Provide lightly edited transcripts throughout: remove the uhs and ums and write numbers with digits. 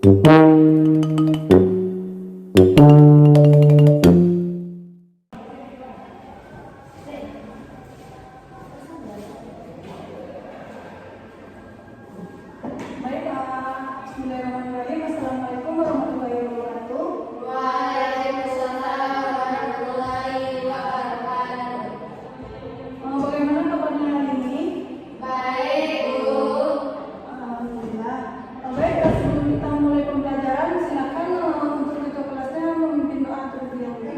Bismillahirrahmanirrahim. Assalamualaikum warahmatullahi wabarakatuh. Waalaikumsalam warahmatullahi wabarakatuh. Bagaimana kabarnya hari ini? Baik, Bu. Alhamdulillah. Baik, sebelum kita mulai pembelajaran, silakan untuk ketua kelasnya memimpin doa terlebih dahulu.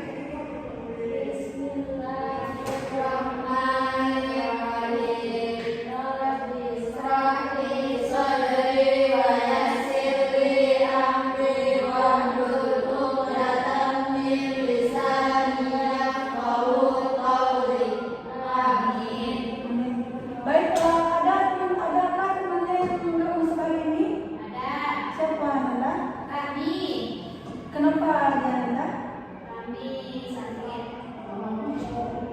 Bismillahirrahmanirrahim. Rabbi ishrah li sadri wa yassir li amri wahlul 'uqdatam min lisani yafqahu qawli. Amin. Baik, adakah temannya yang belum masuk hari ini? Ada Siapa Nanda? Rani. Kenapa dia Nanda? Rani sakit.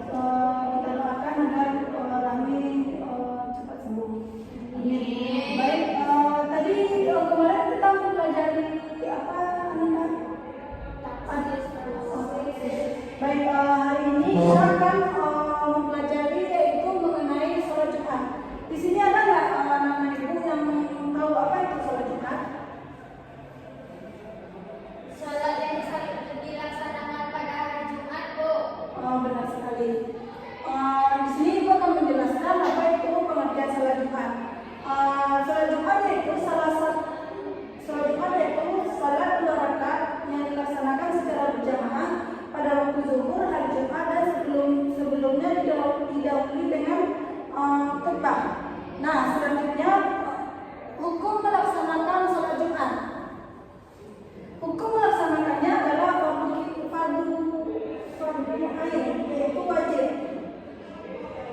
Kita doakan agar Rami cepat sembuh. Amin. Baik, tadi kemarin kita mempelajari apa Nanda? Baik, hari ini kita akan mempelajari yaitu mengenai sholat Jumat. Di sini ada nggak anak-anak ibu yang tahu apa itu sholat Jumat? Salat yang dilaksanakan pada hari Jumat, Bu. Benar sekali. Di sini ibu akan menjelaskan apa itu pengertian sholat Jumat. Sholat Jumat yaitu salat 2 rakaat yang dilaksanakan secara berjamaah pada waktu zuhur hari Jumat dan sebelumnya didahului dengan khutbah. Nah, selanjutnya hukum melaksanakan sholat Jumat. Hukum melaksanakannya adalah fardu ain, yaitu wajib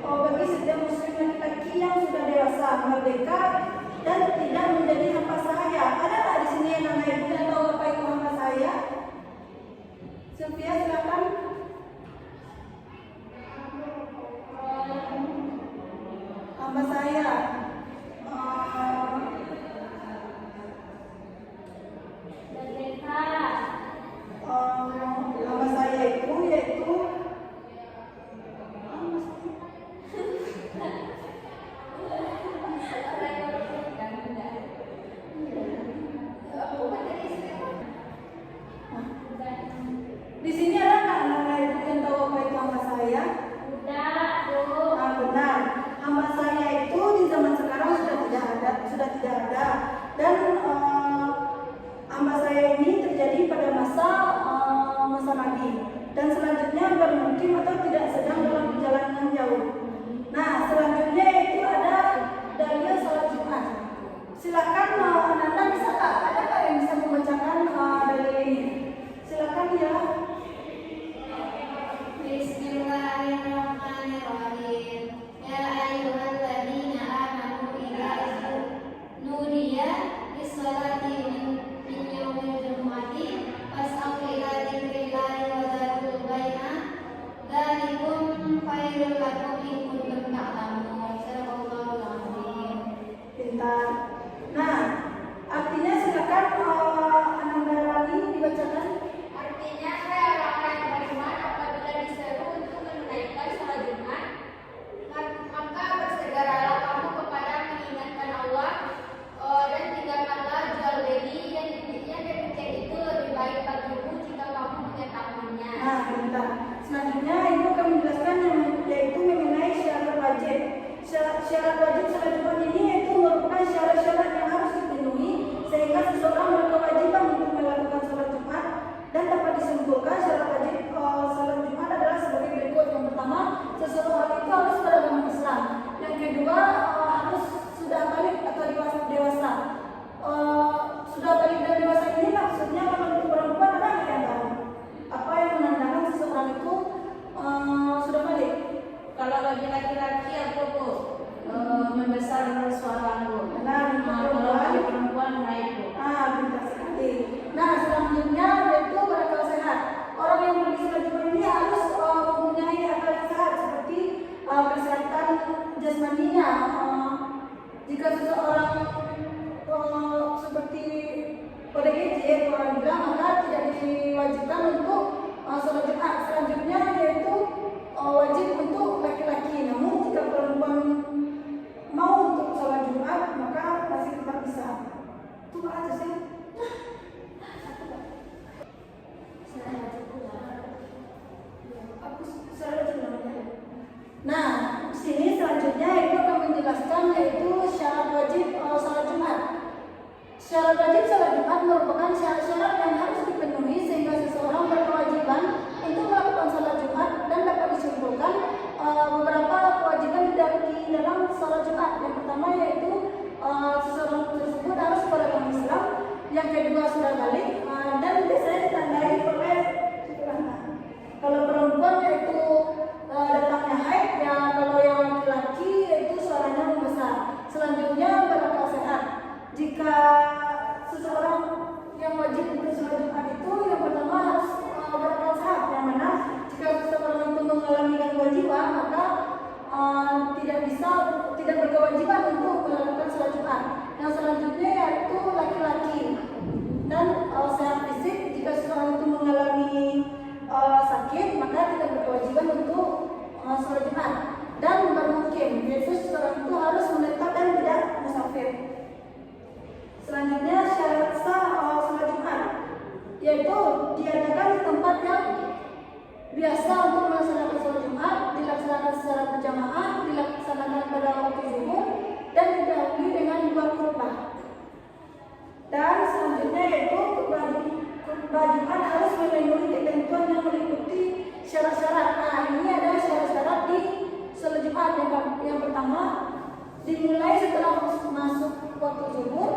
bagi setiap muslim laki-laki yang sudah dewasa, merdeka dan tidak menjadi hamba sahaya. Ada nggak di sini yang anak ibu yang tahu apa itu hamba sahaya? Sylvia, silakan. Hamba sahaya. Hamba saya itu yaitu di sini ada nggak anak ibu yang tahu apa itu hamba saya? Udah, Bu. Benar. Hamba saya itu di zaman sekarang sudah tidak ada. Dan hamba saya ini terjadi pada masa Nabi. Dan selanjutnya bermukim atau tidak sedang dalam perjalanan jauh. Nah, selanjutnya itu ada dalil sholat Jumat. Silakan Nanda bisa nggak? Ada nggak yang bisa membacakan dalil ini? Silakan ya. Bismillahirrahmanirrahim. Ya ayyuhalladzina amanu idza nudiya lis-salati min yaumil jumu'ati fas'au ila dzikrillahi wa dzarul bai'a dzalikum khairul lakum in kuntum ta'lamun. Sadaqallahul azim. Pintar. Nah, artinya silakan Ananda Rani dibacakan. Artinya, hai orang-orang yang beriman, apabila diseru untuk menunaikan sholat Jumat, maka bersegeralah kamu kepada mengingatkan Allah dan tinggalkanlah jual beli yang demikian itu lebih baik bagimu jika kamu mengetahuinya. Nah, bentar. Selanjutnya ibu akan menjelaskan yaitu mengenai syarat wajib. Syarat wajib sholat Jumat ini yaitu merupakan syarat-syarat yang harus dipenuhi sehingga seseorang berkewajiban untuk melakukan sholat Jumat. Dan dapat disimpulkan syarat wajib sholat Jumat adalah sebagai berikut. Yang pertama, seseorang itu harus beragama Islam. Yang kedua, harus sudah balik atau dewasa. Sudah balik dan dewasa ini maksudnya kalau untuk perempuan ada nggak yang tahu? Apa yang menandakan seseorang itu sudah balik? Kalau bagi laki-laki apa, Bu? Membesar suara, Bu. Nah, untuk Kalau bagi perempuan, perempuan naik, Bu. pintar sekali. Nah, selanjutnya yaitu berakal sehat. Orang yang pergi sholat Jumat ini harus mempunyai akal yang sehat seperti kesehatan jasmaninya. Jika seseorang seperti ODGJ peradilan, maka tidak diwajibkan untuk sholat Jumat. Selanjutnya yaitu wajib untuk laki-laki. Namun jika perempuan mau untuk sholat Jumat, maka masih tetap bisa. Itu apa aja sih? Nah, di sini selanjutnya itu akan menjelaskan yaitu syarat wajib sholat Jumat. Syarat wajib sholat Jumat merupakan syarat-syarat yang harus dipenuhi sehingga seseorang berkewajiban untuk melakukan sholat Jumat, dan dapat disimpulkan beberapa kewajiban di dalam sholat Jumat. Yang pertama yaitu seseorang tersebut harus beragama Islam. Yang kedua sudah balik, dan biasanya ditandai oleh kalau perempuan yaitu datangnya haid, ya kalau yang laki-laki yaitu suaranya membesar. Selanjutnya berakal sehat. Jika seseorang yang wajib untuk sholat Jumat itu yang pertama harus berakal sehat, yang mana jika seseorang itu mengalami kewajiban maka tidak berkewajiban untuk melakukan sholat Jumat. Yang selanjutnya yaitu laki-laki dan sehat fisik. Jika seseorang itu mengalami sakit maka tidak berkewajiban untuk sholat Jumat. Dan bermukim, yaitu seseorang itu harus menetap dan tidak musafir. Selanjutnya syarat sah sholat Jumat yaitu diadakan di tempat yang biasa untuk melaksanakan sholat Jumat, dilaksanakan secara berjamaah, dilaksanakan pada waktu zuhur, dan didahului dengan 2 khutbah. Dan selanjutnya yaitu khutbah Jumat harus memenuhi ketentuan yang meliputi syarat-syarat. Nah, ini ada syarat-syarat di sholat Jumat. Yang pertama, dimulai setelah masuk waktu zuhur,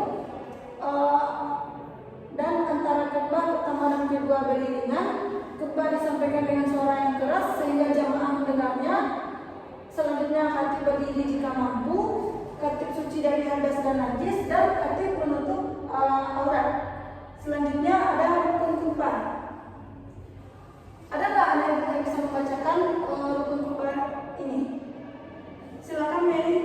dan antara khutbah pertama dan kedua beriringan. Khutbah disampaikan dengan suara yang keras sehingga jamaah mendengarnya. Selanjutnya khatib berdiri jika mampu, khatib suci dari hadas dan najis, dan khatib menutup aurat. Selanjutnya ada rukun khutbah. Ada nggak anak yang bisa membacakan rukun khutbah ini? Silakan Mary.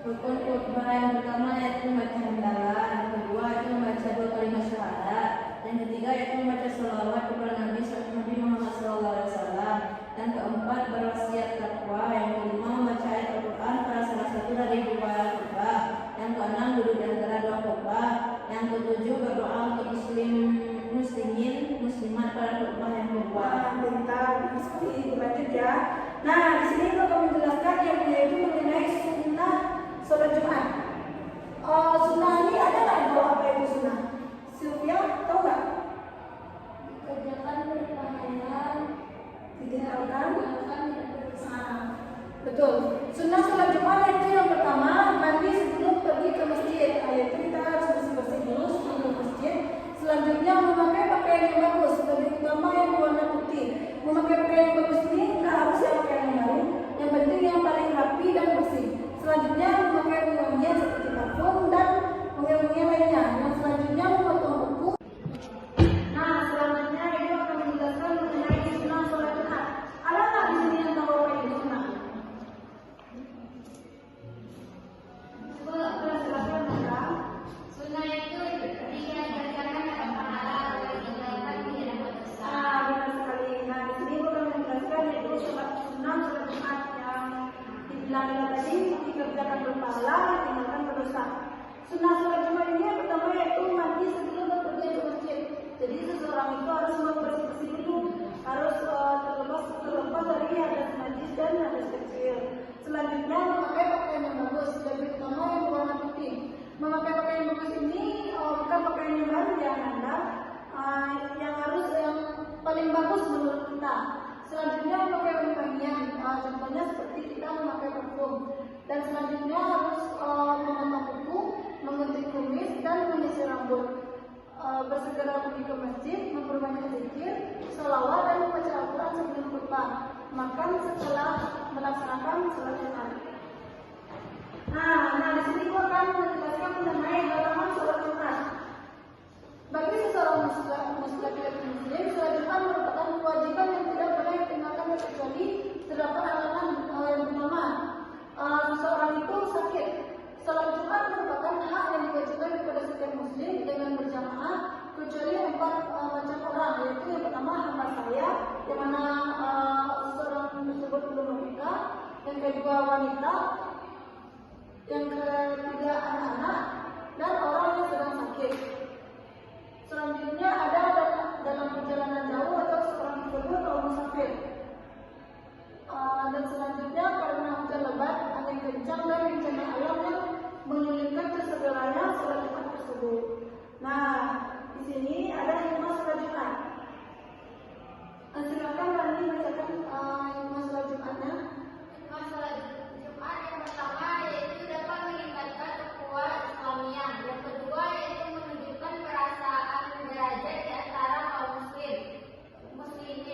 Rukun khutbah yang pertama yaitu membaca hamdalah, yang kedua itu membaca 2 kalimat syahadat, yang ketiga yaitu membaca sholawat kepada Nabi Muhammad SAW, yang keempat berwasiat takwa, yang kelima membaca ayat Al-Quran pada salah satu dari 2 khutbah, yang keenam duduk di antara 2 khutbah, yang ketujuh berdoa untuk muslimat pada khutbah yang kedua. Bentar, seperti berlanjut ya. Nah, di sini kita akan menjelaskan yang yaitu mengenai sunnah sholat Jumat. Sunnah ini ada nggak yang tahu apa itu sunnah? Sylvia tahu nggak? Kerjakan berpakaian, Ditinggalkan. tidak bersalah. Betul. Sunnah sholat Jumat itu yang pertama mandi sebelum pergi ke masjid. Yaitu kita harus bersih-bersih dulu sebelum ke masjid. Selanjutnya memakai pakaian yang bagus, lebih utama yang berwarna putih. Memakai pakaian yang bagus ini nggak harus yang pakaian yang baru. Yang penting yang paling rapi dan bersih. Selanjutnya yang kedua wanita, yang ketiga anak-anak, dan orang yang sedang sakit. Selanjutnya ada dalam perjalanan jauh atau seorang tersebut atau musafir. Dan selanjutnya karena hujan lebat, angin kencang dan bencana alam yang menyulitkan tersegaranya sholat Jumat tersebut. Nah, di sini ada hikmah sholat Jumat. Silakan Rani bacakan hikmah sholat Jumatnya. Masalah Jumat yang pertama yaitu dapat meningkatkan ukhuwah Islamiyah. Yang kedua yaitu menunjukkan perasaan derajat di antara kaum muslimin.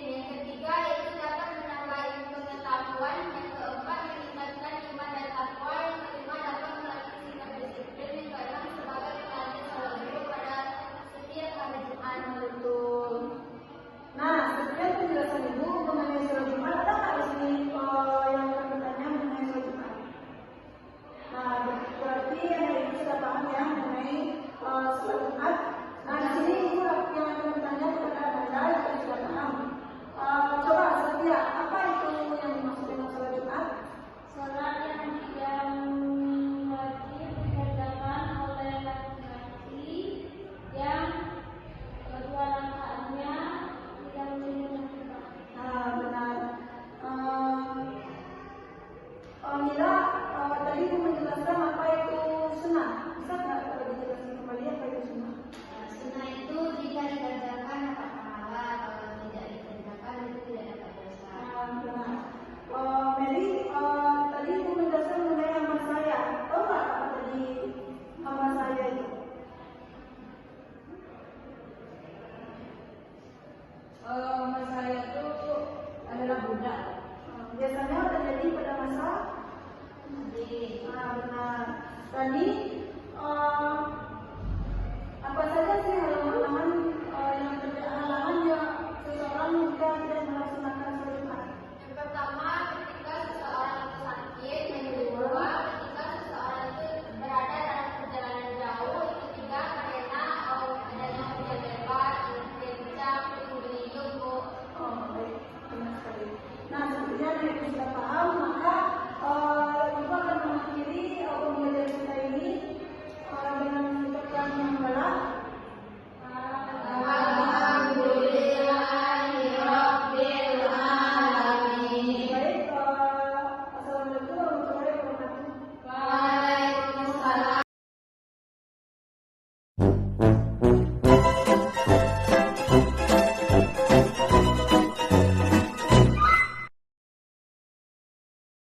Yang ketiga yaitu dapat menambah ilmu pengetahuan. Yang keempat meningkatkan iman dan takwa. Yang kelima dapat melatih sikap disiplin. Yang keenam sebagai penanda sholat zuhur pada setiap hari Jumat. Betul. Nah, sekian penjelasan Ibu mengenai sholat Jumat. Ada nggak di sini yang bertanya mengenai sholat Jumat? Nah, berarti Ibu sudah paham ya mengenai sholat Jumat. Nah, di sini Ibu yang akan bertanya kepada Anda yang sudah paham. Coba Satya, apa itu yang dimaksud dengan sholat Jumat? Sholat yang wajib dikerjakan oleh laki-laki yang kedua rakaatnya tidak menunjukkan. Nah, benar. Mila, tadi Ibu menjelaskan apa itu sunnah. Bisa nggak kalau dijelaskan kembali apa itu sunnah? Sunnah itu jika dikerjakan dapat pahala, kalau tidak dikerjakan itu tidak dapat dosa. Benar. Mary, tadi Ibu menjelaskan mengenai amal saya. Tahu nggak apa tadi amal saya itu? Saya itu adalah budak. Biasanya terjadi pada masa. Jadi Benar. Tadi